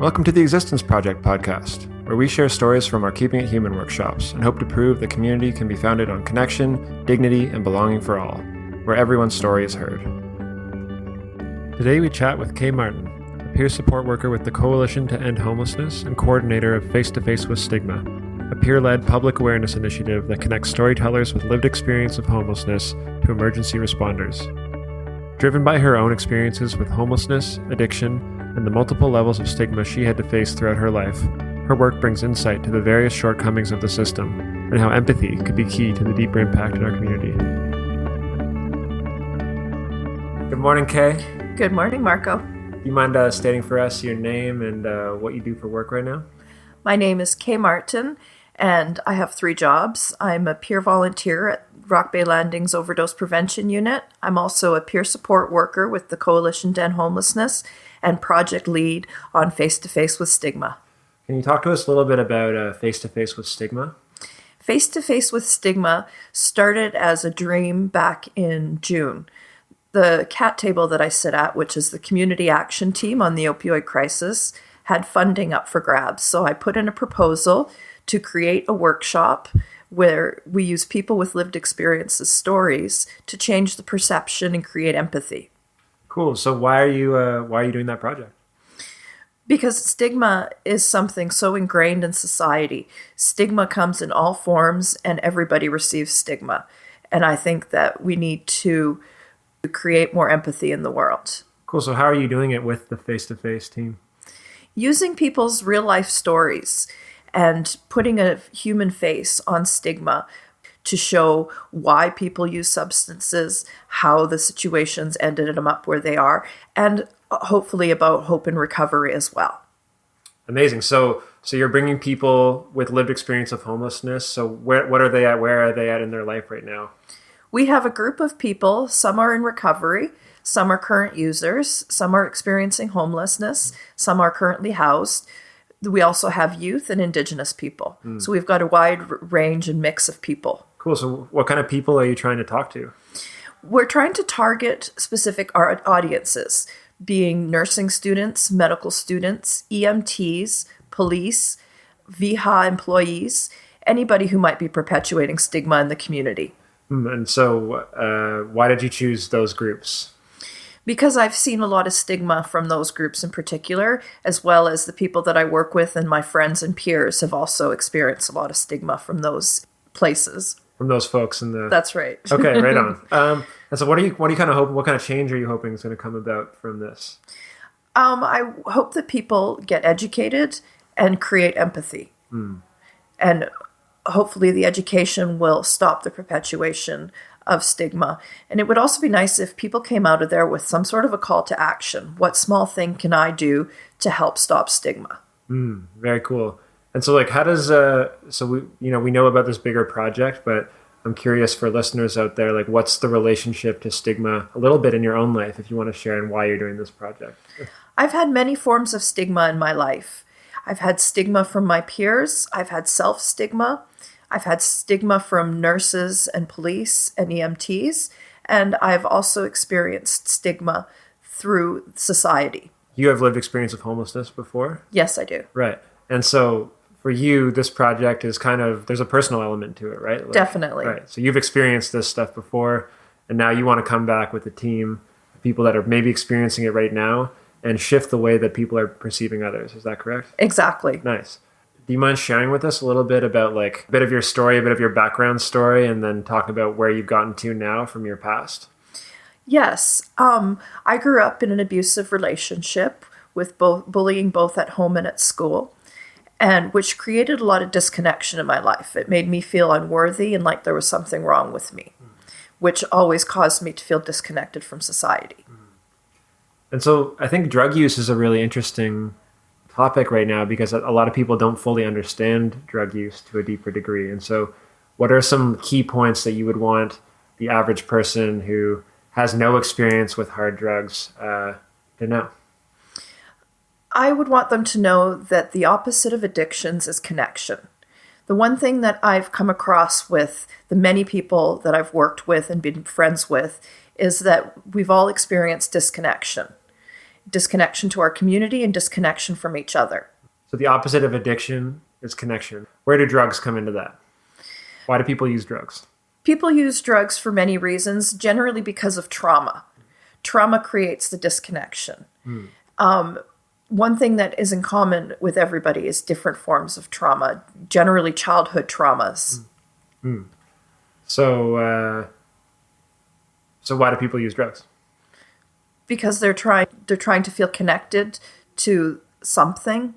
Welcome to the Existence Project podcast, where we share stories from our Keeping It Human workshops and hope to prove that community can be founded on connection, dignity, and belonging for all, where everyone's story is heard. Today we chat with Kay Martin, a peer support worker with the Coalition to End Homelessness and coordinator of Face to Face with Stigma, a peer-led public awareness initiative that connects storytellers with lived experience of homelessness to emergency responders. Driven by her own experiences with homelessness, addiction, and the multiple levels of stigma she had to face throughout her life, her work brings insight to the various shortcomings of the system and how empathy could be key to the deeper impact in our community. Good morning, Kay. Good morning, Marco. Do you mind stating for us your name and what you do for work right now? My name is Kay Martin, and I have 3 jobs. I'm a peer volunteer at Rock Bay Landing's Overdose Prevention Unit. I'm also a peer support worker with the Coalition to End Homelessness and project lead on Face to Face with Stigma. Can you talk to us a little bit about Face to Face with Stigma? Face to Face with Stigma started as a dream back in June. The CAT table that I sit at, which is the community action team on the opioid crisis, had funding up for grabs. So I put in a proposal to create a workshop where we use people with lived experiences stories to change the perception and create empathy. Cool. So why are you doing that project? Because stigma is something so ingrained in society. Stigma comes in all forms and everybody receives stigma. And I think that we need to create more empathy in the world. Cool. So how are you doing it with the face-to-face team? Using people's real life stories and putting a human face on stigma to show why people use substances, how the situations ended them up where they are, and hopefully about hope and recovery as well. Amazing. So you're bringing people with lived experience of homelessness. So what are they at? Where are they at in their life right now? We have a group of people. Some are in recovery. Some are current users. Some are experiencing homelessness. Some are currently housed. We also have youth and Indigenous people. So we've got a wide range and mix of people. Cool. So what kind of people are you trying to talk to? We're trying to target specific audiences, being nursing students, medical students, EMTs, police, VHA employees, anybody who might be perpetuating stigma in the community. And so why did you choose those groups? Because I've seen a lot of stigma from those groups in particular, as well as the people that I work with and my friends and peers have also experienced a lot of stigma from those places. From those folks in the... That's right. Okay, right on. And so what do you kind of hope? What kind of change are you hoping is going to come about from this? I hope that people get educated and create empathy. And hopefully the education will stop the perpetuation of stigma. And it would also be nice if people came out of there with some sort of a call to action. What small thing can I do to help stop stigma? Very cool. And so how does, we know about this bigger project, but I'm curious for listeners out there, what's the relationship to stigma a little bit in your own life, if you want to share, and why you're doing this project? I've had many forms of stigma in my life. I've had stigma from my peers. I've had self-stigma. I've had stigma from nurses and police and EMTs. And I've also experienced stigma through society. You have lived experience of homelessness before? Yes, I do. Right. And so for you, this project is there's a personal element to it, right? Definitely. Right. So you've experienced this stuff before, and now you want to come back with a team of people that are maybe experiencing it right now and shift the way that people are perceiving others. Is that correct? Exactly. Nice. Do you mind sharing with us a little bit about a bit of your story, a bit of your background story, and then talk about where you've gotten to now from your past? Yes. I grew up in an abusive relationship with bullying both at home and at school, and which created a lot of disconnection in my life. It made me feel unworthy and like there was something wrong with me, which always caused me to feel disconnected from society. And so I think drug use is a really interesting topic right now because a lot of people don't fully understand drug use to a deeper degree. And so what are some key points that you would want the average person who has no experience with hard drugs to know? I would want them to know that the opposite of addictions is connection. The one thing that I've come across with the many people that I've worked with and been friends with is that we've all experienced disconnection. disconnection to our community and disconnection from each other. So the opposite of addiction is connection. Where do drugs come into that? Why do people use drugs? People use drugs for many reasons, generally because of trauma. Trauma creates the disconnection. One thing that is in common with everybody is different forms of trauma, generally childhood traumas. So why do people use drugs? Because they're trying to feel connected to something.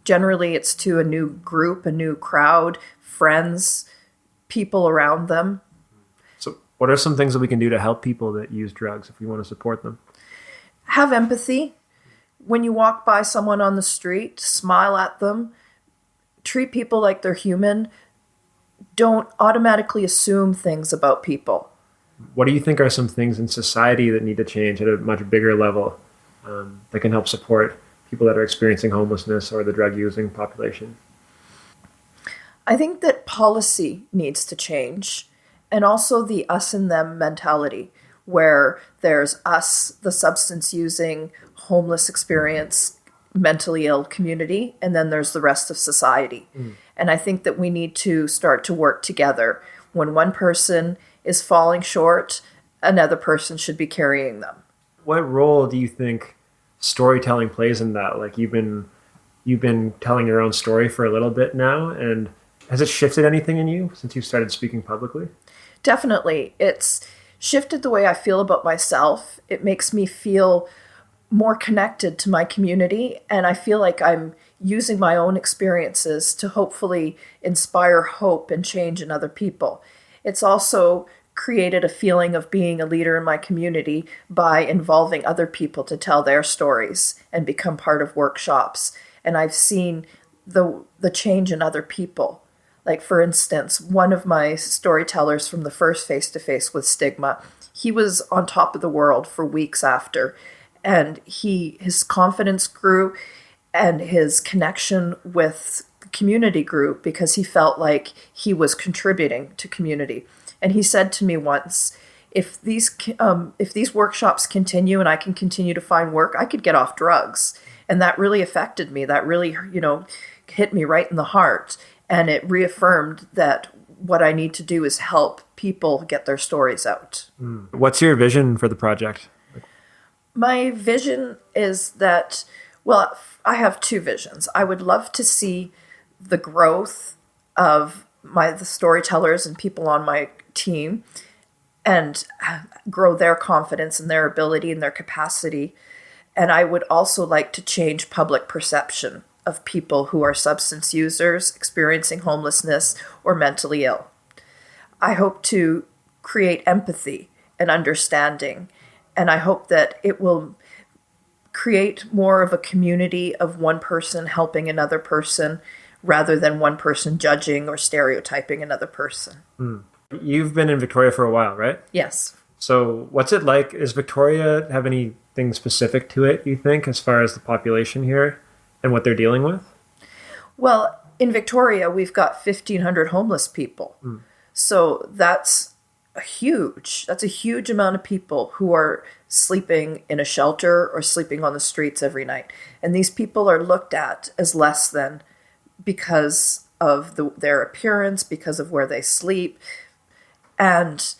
Generally, it's to a new group, a new crowd, friends, people around them. So what are some things that we can do to help people that use drugs if we want to support them? Have empathy. When you walk by someone on the street, smile at them. Treat people like they're human. Don't automatically assume things about people. What do you think are some things in society that need to change at a much bigger level that can help support people that are experiencing homelessness or the drug-using population? I think that policy needs to change, and also the us and them mentality, where there's us, the substance-using, homeless experience, mentally ill community, and then there's the rest of society. And I think that we need to start to work together. When one person is falling short, another person should be carrying them. What role do you think storytelling plays in that? Like you've been telling your own story for a little bit now, and has it shifted anything in you since you started speaking publicly? Definitely. It's shifted the way I feel about myself. It makes me feel more connected to my community, and I feel like I'm using my own experiences to hopefully inspire hope and change in other people. It's also created a feeling of being a leader in my community by involving other people to tell their stories and become part of workshops. And I've seen the change in other people. Like, for instance, one of my storytellers from the first face-to-face with Stigma, he was on top of the world for weeks after. And his confidence grew and his connection with the community grew because he felt like he was contributing to community. And he said to me once, if these workshops continue and I can continue to find work, I could get off drugs. And that really affected me. That really, hit me right in the heart. And it reaffirmed that what I need to do is help people get their stories out. What's your vision for the project? My vision is that, well, I have two visions. I would love to see the growth of the storytellers and people on my team and grow their confidence and their ability and their capacity. And I would also like to change public perception of people who are substance users, experiencing homelessness, or mentally ill. I hope to create empathy and understanding, and I hope that it will create more of a community of one person helping another person rather than one person judging or stereotyping another person. You've been in Victoria for a while, right? Yes. So what's it like? Does Victoria have anything specific to it, you think, as far as the population here and what they're dealing with? Well, in Victoria, we've got 1,500 homeless people. So that's a huge amount of people who are sleeping in a shelter or sleeping on the streets every night. And these people are looked at as less than because of their appearance, because of where they sleep. And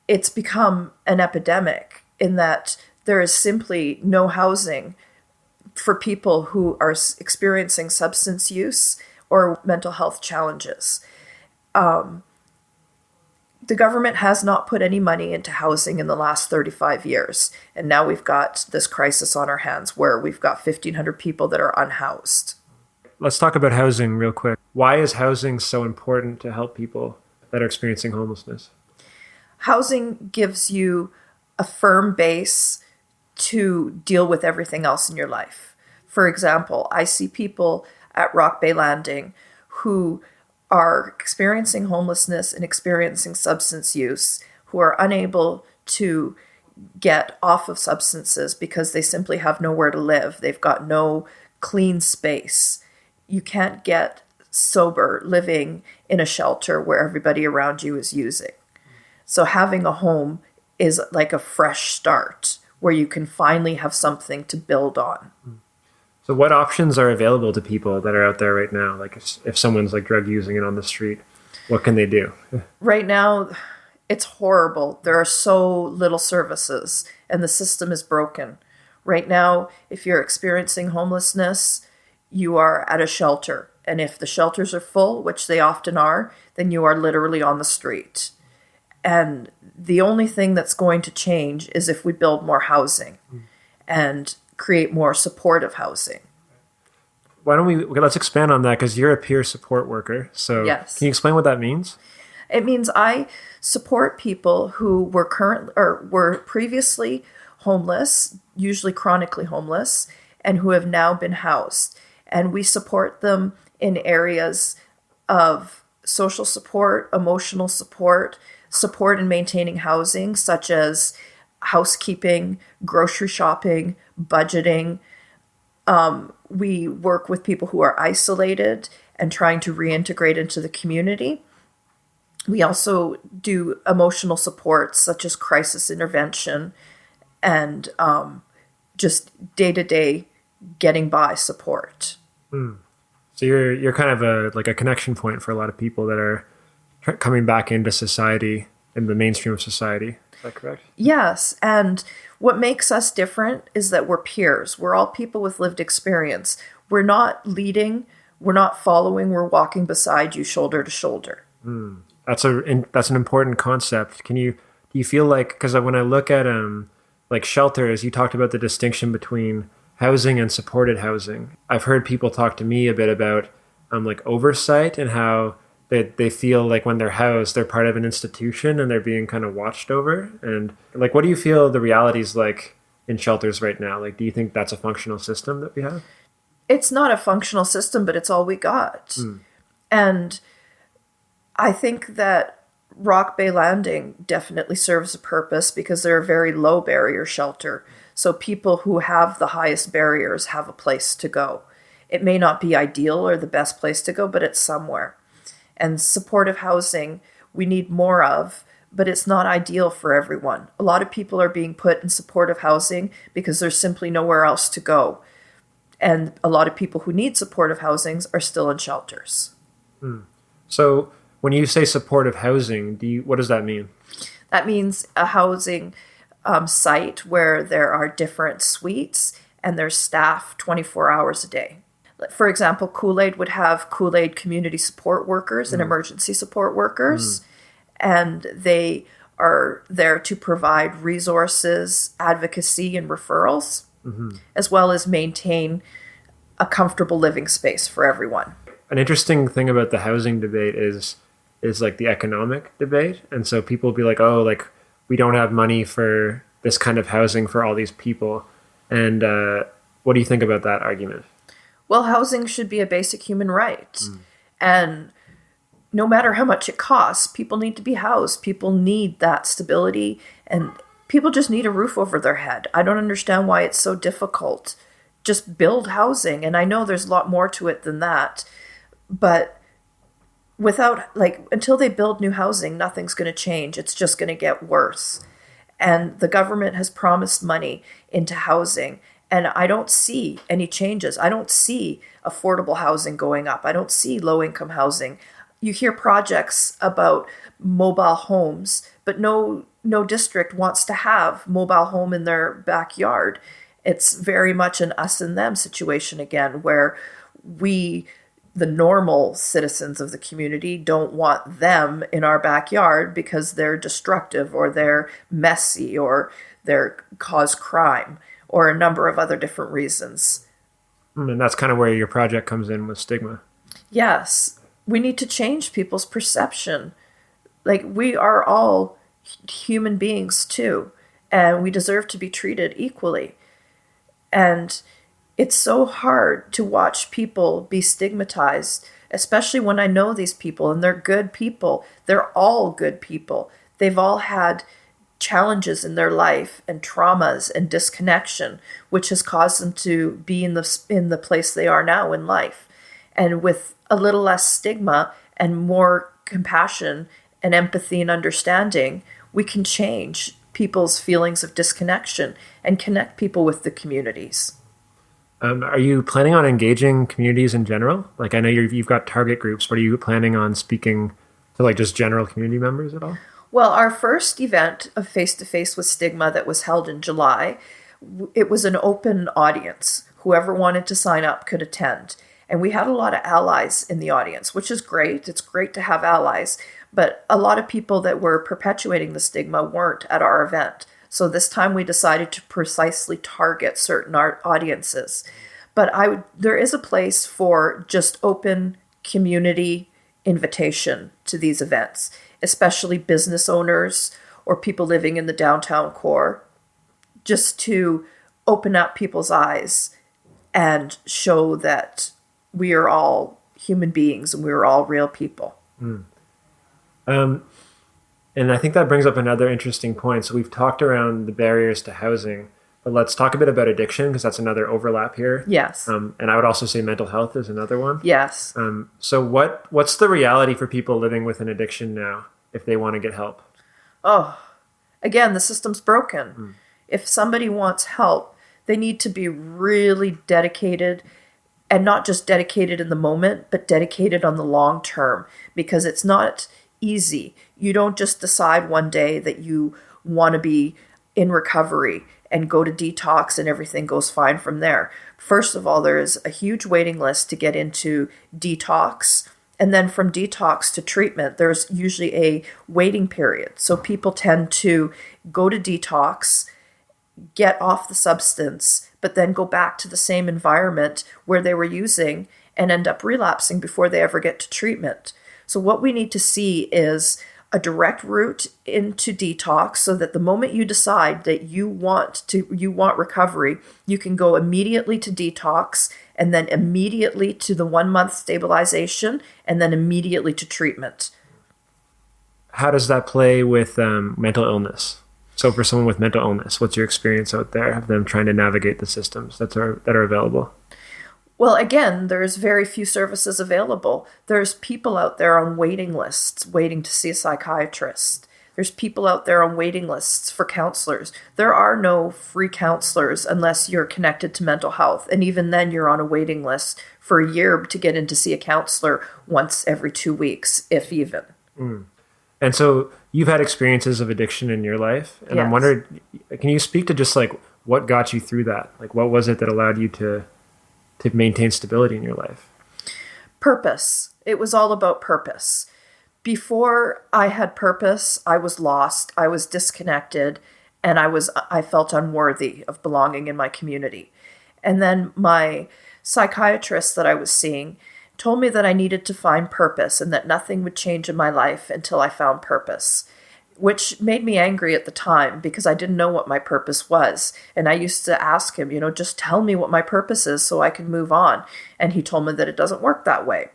it's become an epidemic in that there is simply no housing for people who are experiencing substance use or mental health challenges. The government has not put any money into housing in the last 35 years. And now we've got this crisis on our hands where we've got 1,500 people that are unhoused. Let's talk about housing real quick. Why is housing so important to help people that are experiencing homelessness? Housing gives you a firm base to deal with everything else in your life. For example, I see people at Rock Bay Landing who are experiencing homelessness and experiencing substance use, who are unable to get off of substances because they simply have nowhere to live. They've got no clean space. You can't get sober living in a shelter where everybody around you is using. So having a home is like a fresh start where you can finally have something to build on. So what options are available to people that are out there right now? Like if someone's like drug using it on the street, what can they do? Right now, it's horrible. There are so little services and the system is broken. Right now, if you're experiencing homelessness, you are at a shelter. And if the shelters are full, which they often are, then you are literally on the street. And the only thing that's going to change is if we build more housing and create more supportive housing. Why don't let's expand on that, because you're a peer support worker. So Yes. Can you explain what that means? It means I support people who were previously homeless, usually chronically homeless, and who have now been housed. And we support them in areas of social support, emotional support, support in maintaining housing, such as housekeeping, grocery shopping, budgeting. We work with people who are isolated and trying to reintegrate into the community. We also do emotional support, such as crisis intervention and just day-to-day getting by support. So you're kind of a connection point for a lot of people that are coming back into society, in the mainstream of society. Is that correct? Yes, and what makes us different is that we're peers. We're all people with lived experience. We're not leading, we're not following, we're walking beside you shoulder to shoulder. That's an important concept. Do you feel like, because when I look at like shelters, you talked about the distinction between housing and supported housing. I've heard people talk to me a bit about like oversight and how they feel like when they're housed, they're part of an institution and they're being kind of watched over. And like, what do you feel the reality is like in shelters right now? Like, do you think that's a functional system that we have? It's not a functional system, but it's all we got. And I think that Rock Bay Landing definitely serves a purpose because they're a very low barrier shelter. So people who have the highest barriers have a place to go. It may not be ideal or the best place to go, but it's somewhere. And supportive housing, we need more of, but it's not ideal for everyone. A lot of people are being put in supportive housing because there's simply nowhere else to go. And a lot of people who need supportive housings are still in shelters. So when you say supportive housing, what does that mean? That means a housing site where there are different suites and there's staff 24 hours a day. For example, Kool-Aid would have Kool-Aid community support workers and emergency support workers, and they are there to provide resources, advocacy, and referrals, as well as maintain a comfortable living space for everyone. An interesting thing about the housing debate is like the economic debate. And so people will be like, oh, like we don't have money for this kind of housing for all these people. And what do you think about that argument? Well, housing should be a basic human right. And no matter how much it costs, people need to be housed. People need that stability, and people just need a roof over their head. I don't understand why it's so difficult. Just build housing. And I know there's a lot more to it than that. But until they build new housing, nothing's going to change. It's just going to get worse. And the government has promised money into housing. And I don't see any changes. I don't see affordable housing going up. I don't see low-income housing. You hear projects about mobile homes, but no district wants to have mobile home in their backyard. It's very much an us and them situation again, where we, the normal citizens of the community, don't want them in our backyard because they're destructive or they're messy or they cause crime, or a number of other different reasons. And that's kind of where your project comes in with Stigma. Yes. We need to change people's perception. Like, we are all human beings too, and we deserve to be treated equally. And it's so hard to watch people be stigmatized, especially when I know these people and they're good people. They're all good people. They've all had challenges in their life and traumas and disconnection, which has caused them to be in the place they are now in life. And with a little less stigma and more compassion and empathy and understanding, we can change people's feelings of disconnection and connect people with the communities. Are you planning on engaging communities in general? Like, I know you've got target groups, but are you planning on speaking to like just general community members at all? Well, our first event of Face to Face with Stigma that was held in July, it was an open audience. Whoever wanted to sign up could attend. And we had a lot of allies in the audience, which is great. It's great to have allies. But a lot of people that were perpetuating the stigma weren't at our event. So this time we decided to precisely target certain audiences. But there is a place for just open community invitation to these events, especially business owners or people living in the downtown core, just to open up people's eyes and show that we are all human beings and we are all real people. And I think that brings up another interesting point. So we've talked around the barriers to housing, but let's talk a bit about addiction, because that's another overlap here. Yes. And I would also say mental health is another one. Yes. So what's the reality for people living with an addiction now if they want to get help? Oh, again, the system's broken. If somebody wants help, they need to be really dedicated, and not just dedicated in the moment, but dedicated on the long term, because it's not easy. You don't just decide one day that you want to be in recovery and go to detox and everything goes fine from there. First of all, there is a huge waiting list to get into detox. And then from detox to treatment, there's usually a waiting period. So people tend to go to detox, get off the substance, but then go back to the same environment where they were using and end up relapsing before they ever get to treatment. So what we need to see is a direct route into detox, so that the moment you decide that you want recovery, you can go immediately to detox, and then immediately to the 1 month stabilization, and then immediately to treatment. How does that play with mental illness? So for someone with mental illness, what's your experience out there of them trying to navigate the systems that are available? Well, again, there's very few services available. There's people out there on waiting lists waiting to see a psychiatrist. There's people out there on waiting lists for counselors. There are no free counselors unless you're connected to mental health. And even then, you're on a waiting list for a year to get in to see a counselor once every 2 weeks, if even. And so you've had experiences of addiction in your life. And Yes. I'm wondering, can you speak to just like what got you through that? Like, what was it that allowed you to maintain stability in your life? Purpose. It was all about purpose. Before I had purpose, I was lost, I was disconnected, and I felt unworthy of belonging in my community. And then my psychiatrist that I was seeing told me that I needed to find purpose and that nothing would change in my life until I found purpose, which made me angry at the time because I didn't know what my purpose was. And I used to ask him, just tell me what my purpose is so I can move on. And he told me that it doesn't work that way.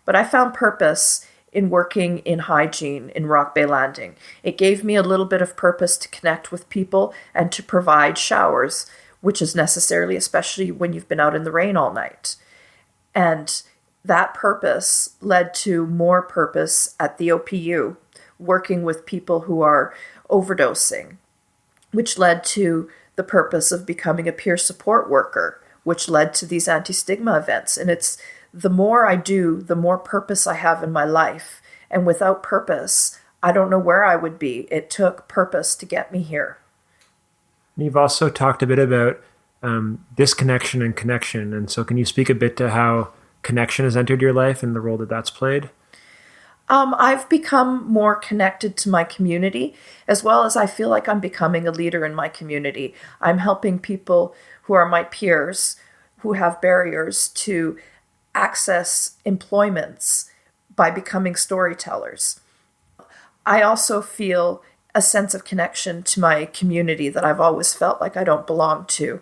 But I found purpose in working in hygiene in Rock Bay Landing. It gave me a little bit of purpose to connect with people and to provide showers, which is necessarily, especially when you've been out in the rain all night. And that purpose led to more purpose at the OPU, working with people who are overdosing, which led to the purpose of becoming a peer support worker, which led to these anti-stigma events. And it's the more I do, the more purpose I have in my life. And without purpose, I don't know where I would be. It took purpose to get me here. You've also talked a bit about disconnection and connection. And so can you speak a bit to how connection has entered your life and the role that that's played? I've become more connected to my community, as well as I feel like I'm becoming a leader in my community. I'm helping people who are my peers, who have barriers to access employments by becoming storytellers. I also feel a sense of connection to my community that I've always felt like I don't belong to.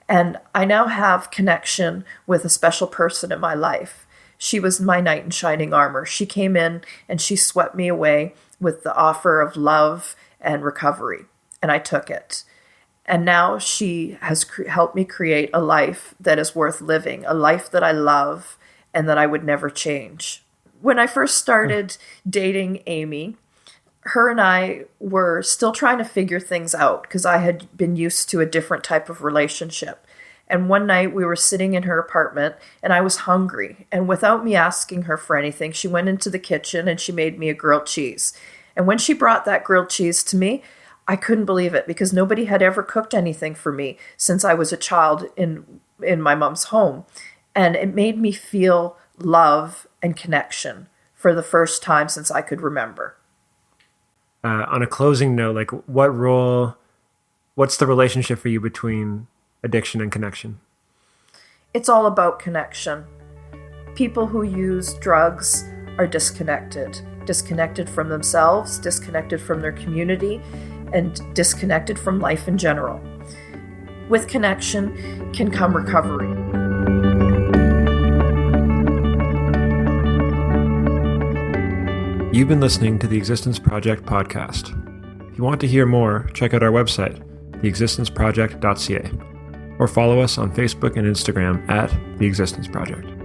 And I now have connection with a special person in my life. She was my knight in shining armor. She came in and she swept me away with the offer of love and recovery, and I took it. And now she has helped me create a life that is worth living, a life that I love and that I would never change. When I first started dating Amy, Her and I were still trying to figure things out because I had been used to a different type of relationship. And one night we were sitting in her apartment and I was hungry. And without me asking her for anything, she went into the kitchen and she made me a grilled cheese. And when she brought that grilled cheese to me, I couldn't believe it because nobody had ever cooked anything for me since I was a child in my mom's home. And it made me feel love and connection for the first time since I could remember. On a closing note, like what's the relationship for you between addiction and connection? It's all about connection. People who use drugs are disconnected from themselves, disconnected from their community, and disconnected from life in general. With connection can come recovery. You've been listening to the Existence Project podcast. If you want to hear more, check out our website, theexistenceproject.ca, or follow us on Facebook and Instagram at The Existence Project.